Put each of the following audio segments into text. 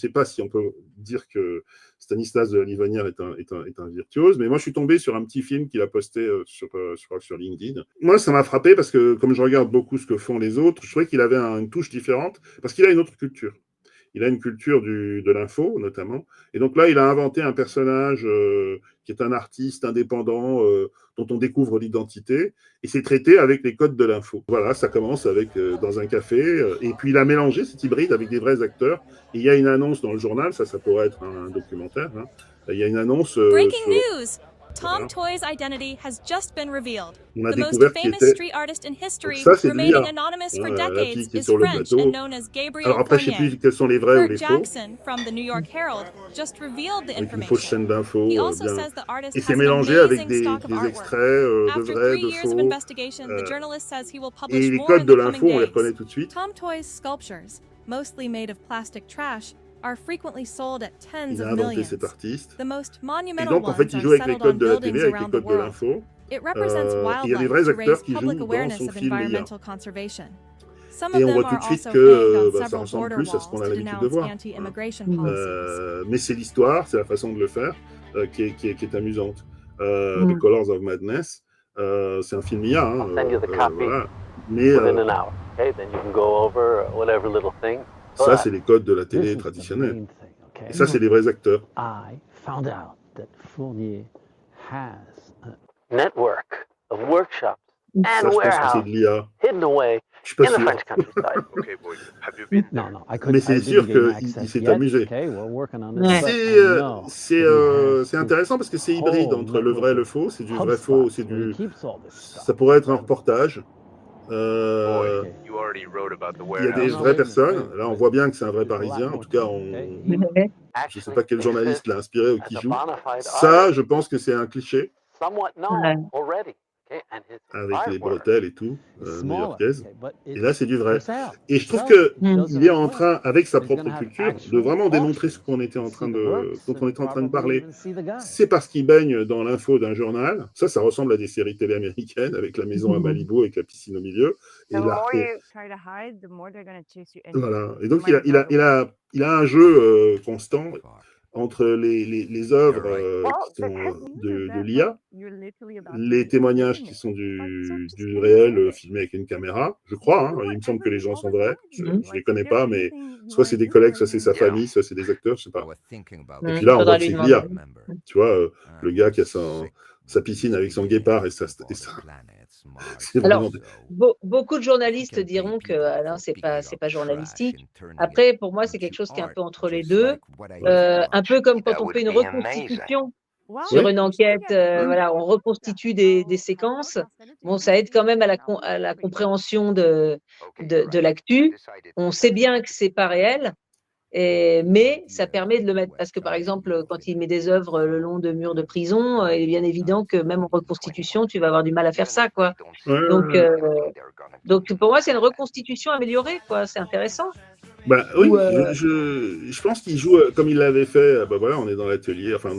sais pas si on peut dire que Stanislas de la Livonnière est un virtuose, mais moi, je suis tombé sur un petit film qu'il a posté je crois, sur LinkedIn. Moi, ça m'a frappé parce que, comme je regarde beaucoup ce que font les autres, je trouvais qu'il avait une touche différente parce qu'il a une autre culture. Il a une culture de l'info, notamment. Et donc là, il a inventé un personnage qui est un artiste indépendant dont on découvre l'identité. Et c'est traité avec les codes de l'info. Voilà, ça commence avec dans un café. Et puis, il a mélangé cet hybride avec des vrais acteurs. Et il y a une annonce dans le journal, ça pourrait être un documentaire. Hein. Il y a une annonce Breaking news! Tom Toy's identity has just been revealed. The most famous street artist in history, remaining anonymous for decades, is French and known as Gabriel Alors après, je ne sais plus quels sont les vrais ou les faux. Jackson from the New York Herald just revealed the Avec une information. fausse chaîne d'infos. He also says the artist Et has c'est an mélangé avec amazing des stock of extraits artwork. de After vrais, 3 de years of faux. investigation, the journalist says he will Et publish les more codes in de the l'info, coming on les days. reconnaît tout de suite. Tom Toy's sculptures, mostly made of plastic trash, are frequently sold at tens Il a of inventé millions. cet artiste. The most Et monumental donc, en fait, ones il are joue avec les settled on codes de la buildings télé, avec les around the codes de world. l'info. It represents Il y a des wildlife vrais to acteurs raise qui public jouent dans awareness son of film IA. environmental conservation. Some Et of on them voit tout are de suite also hanged on que ça several ressemble border plus à ce qu'on walls a to l'habitude de denounce voir. anti-immigration policies. Mais c'est l'histoire, c'est la façon de le faire qui est amusante. The Colors of Madness, c'est un film IA. Hein, voilà. Mais ça, c'est les codes de la télé traditionnelle. Et ça, c'est les vrais acteurs. Network of workshops and Ça, je pense que c'est de l'IA. hidden away Je suis pas in the sûr. French countryside. Okay, Boyd, have you been there? Mais c'est sûr qu'il s'est amusé. C'est intéressant parce que c'est hybride entre le vrai et le faux. C'est du vrai faux, ça pourrait être un reportage. Boyd, you already wrote about the Il y a des warehouse. vraies personnes. Là, on voit bien que c'est un vrai Parisien. En tout cas, je ne sais pas quel journaliste l'a inspiré ou qui joue. Ça, je pense que c'est un cliché Somewhat known already. Okay, and his avec les artwork. bretelles et tout, new-yorkaises. Et là, c'est du vrai. Et je trouve qu'il est en train, avec sa propre culture, de vraiment démontrer ce qu'on était en train de parler. C'est parce qu'il baigne dans l'info d'un journal. Ça ressemble à des séries télé américaines avec la maison à Malibu avec la piscine au milieu. Et là, voilà. Et donc, il a un jeu constant entre les œuvres qui sont de l'IA, les témoignages qui sont du réel filmé avec une caméra, je crois, hein, il me semble que les gens sont vrais, je ne les connais pas, mais soit c'est des collègues, soit c'est sa famille, soit c'est des acteurs, je ne sais pas. Et puis là, on voit que c'est de l'IA. Tu vois, le gars qui a sa piscine avec son guépard et ça. Alors, beaucoup de journalistes diront que Alain, c'est pas journalistique. Après, pour moi, c'est quelque chose qui est un peu entre les deux. Un peu comme quand on fait une reconstitution sur une enquête, voilà, on reconstitue des séquences. Bon, ça aide quand même à la compréhension de l'actu. On sait bien que c'est pas réel. Mais ça permet de le mettre, parce que par exemple, quand il met des œuvres le long de murs de prison, il est bien évident que même en reconstitution, tu vas avoir du mal à faire ça, quoi. Donc pour moi, c'est une reconstitution améliorée, quoi. C'est intéressant. Bah, oui, je pense qu'il joue comme il l'avait fait. Bah voilà, on est dans l'atelier, enfin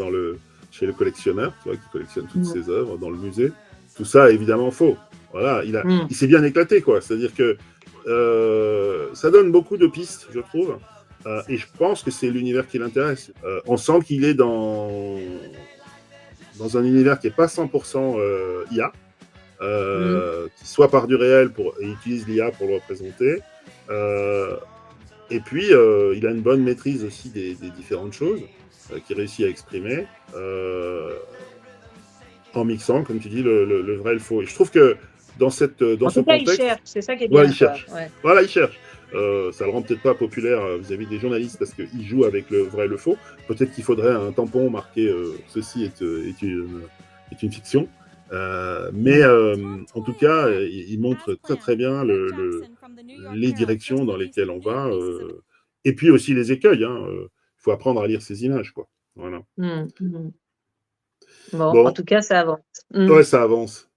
chez le collectionneur, tu vois, qui collectionne toutes ses œuvres dans le musée. Tout ça est évidemment faux. Voilà, il s'est bien éclaté, quoi. C'est-à-dire que ça donne beaucoup de pistes, je trouve. Et je pense que c'est l'univers qui l'intéresse. On sent qu'il est dans un univers qui n'est pas 100% IA, qui soit part du réel et utilise l'IA pour le représenter. Et puis, il a une bonne maîtrise aussi des différentes choses qu'il réussit à exprimer en mixant, comme tu dis, le vrai et le faux. Et je trouve que dans ce contexte... il cherche, c'est ça qui est bien. Voilà, il cherche. Ouais. Voilà, il cherche. Ça le rend peut-être pas populaire vis-à-vis des journalistes parce qu'il joue avec le vrai et le faux. Peut-être qu'il faudrait un tampon marqué ceci est une fiction. Mais en tout cas, il montre très très bien les directions dans lesquelles on va. Et puis aussi les écueils. Il faut apprendre à lire ces images, quoi. Voilà. Bon, en tout cas, ça avance. Ouais, ça avance.